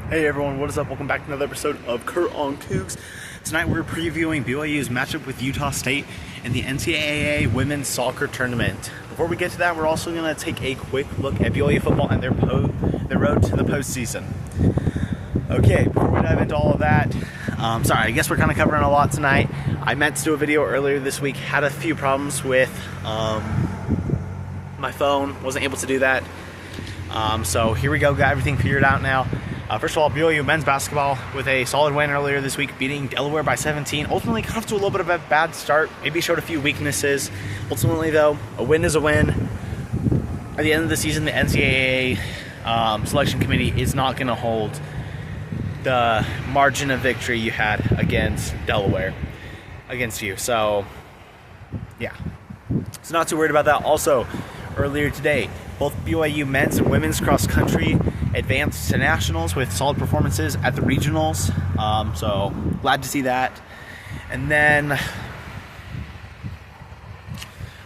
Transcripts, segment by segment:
Hey everyone, what is up? Welcome back to another episode of Kurt on Cougs. Tonight we're previewing BYU's matchup with Utah State in the NCAA Women's Soccer Tournament. Before we get to that, we're also going to take a quick look at BYU football and their road to the postseason. Okay, before we dive into all of that, sorry, I guess we're kind of covering a lot tonight. I meant to do a video earlier this week, had a few problems with my phone, wasn't able to do that. So here we go, got everything figured out now. First of all, BYU men's basketball with a solid win earlier this week, beating Delaware by 17. Ultimately, got off to a little bit of a bad start. Maybe showed a few weaknesses. Ultimately, though, a win is a win. At the end of the season, the NCAA selection committee is not going to hold the margin of victory you had against Delaware, against you. So, yeah. So not too worried about that. Also, earlier today, both BYU men's and women's cross country advanced to nationals with solid performances at the regionals. So glad to see that. And then,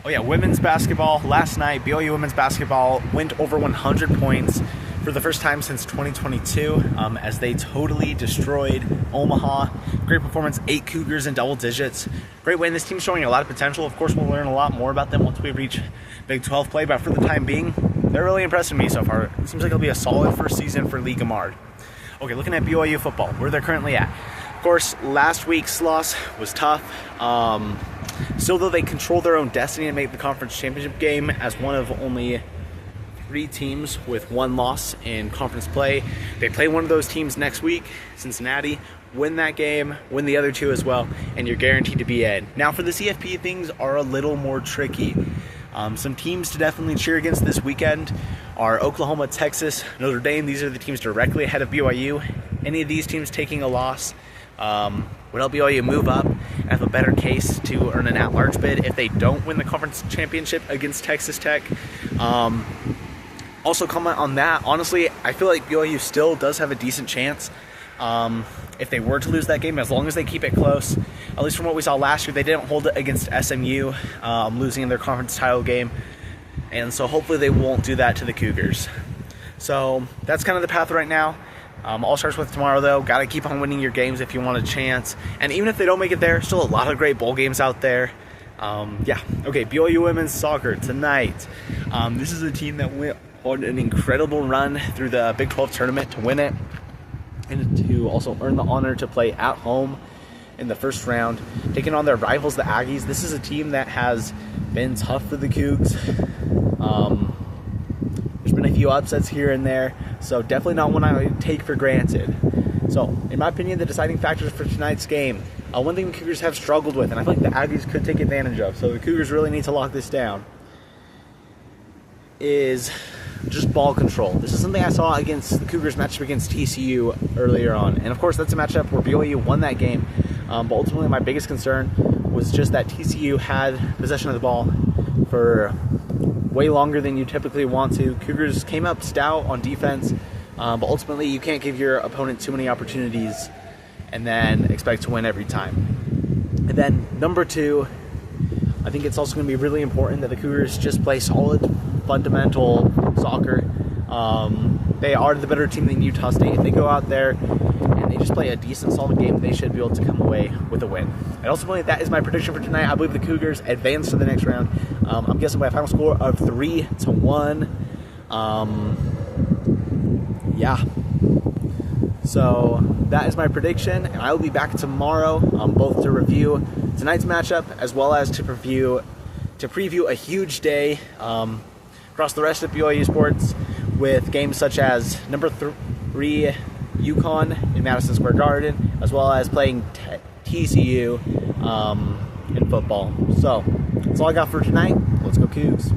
women's basketball. Last night, BYU women's basketball went over 100 points for the first time since 2022 as they totally destroyed Omaha. Great performance, 8 Cougars in double digits. Great win. This team's showing a lot of potential. Of course, we'll learn a lot more about them once we reach Big 12 play, but for the time being, they're really impressing me so far. It seems like it'll be a solid first season for Lee Gamard. Okay, looking at BYU football, where they're currently at. Of course, last week's loss was tough. Still, though, they control their own destiny and make the conference championship game as one of only 3 teams with 1 loss in conference play. They play one of those teams next week, Cincinnati. Win that game, win the other 2 as well, and you're guaranteed to be in. Now, for the CFP, things are a little more tricky. Some teams to definitely cheer against this weekend are Oklahoma, Texas, Notre Dame. These are the teams directly ahead of BYU. Any of these teams taking a loss would help BYU move up and have a better case to earn an at-large bid if they don't win the conference championship against Texas Tech. Also, comment on that. Honestly, I feel like BYU still does have a decent chance if they were to lose that game, as long as they keep it close. At least from what we saw last year, they didn't hold it against SMU, losing in their conference title game. And so hopefully they won't do that to the Cougars. So that's kind of the path right now. All starts with tomorrow, though. Got to keep on winning your games if you want a chance. And even if they don't make it there, still a lot of great bowl games out there. Okay, BYU women's soccer tonight. This is a team that went on an incredible run through the Big 12 tournament to win it, and to also earn the honor to play at home in the first round, taking on their rivals, the Aggies. This is a team that has been tough for the Cougs. There's been a few upsets here and there, so definitely not one I would take for granted. So, in my opinion, the deciding factors for tonight's game, one thing the Cougars have struggled with, and I feel like the Aggies could take advantage of, so the Cougars really need to lock this down, is just ball control. This is something I saw against the Cougars matchup against TCU earlier on. And of course, that's a matchup where BYU won that game. But ultimately, my biggest concern was just that TCU had possession of the ball for way longer than you typically want to. Cougars came up stout on defense, but ultimately, you can't give your opponent too many opportunities and then expect to win every time. And then number 2, I think it's also going to be really important that the Cougars just play solid, fundamental soccer. They are the better team than Utah State. If they go out there and they just play a decent, solid game, they should be able to come away with a win. I also believe that is my prediction for tonight. I believe the Cougars advance to the next round. I'm guessing by a final score of 3-1. So that is my prediction, and I will be back tomorrow, both to review tonight's matchup as well as to preview a huge day across the rest of BYU sports with games such as number 3 UConn in Madison Square Garden, as well as playing TCU in football. So that's all I got for tonight. Let's go Cougs.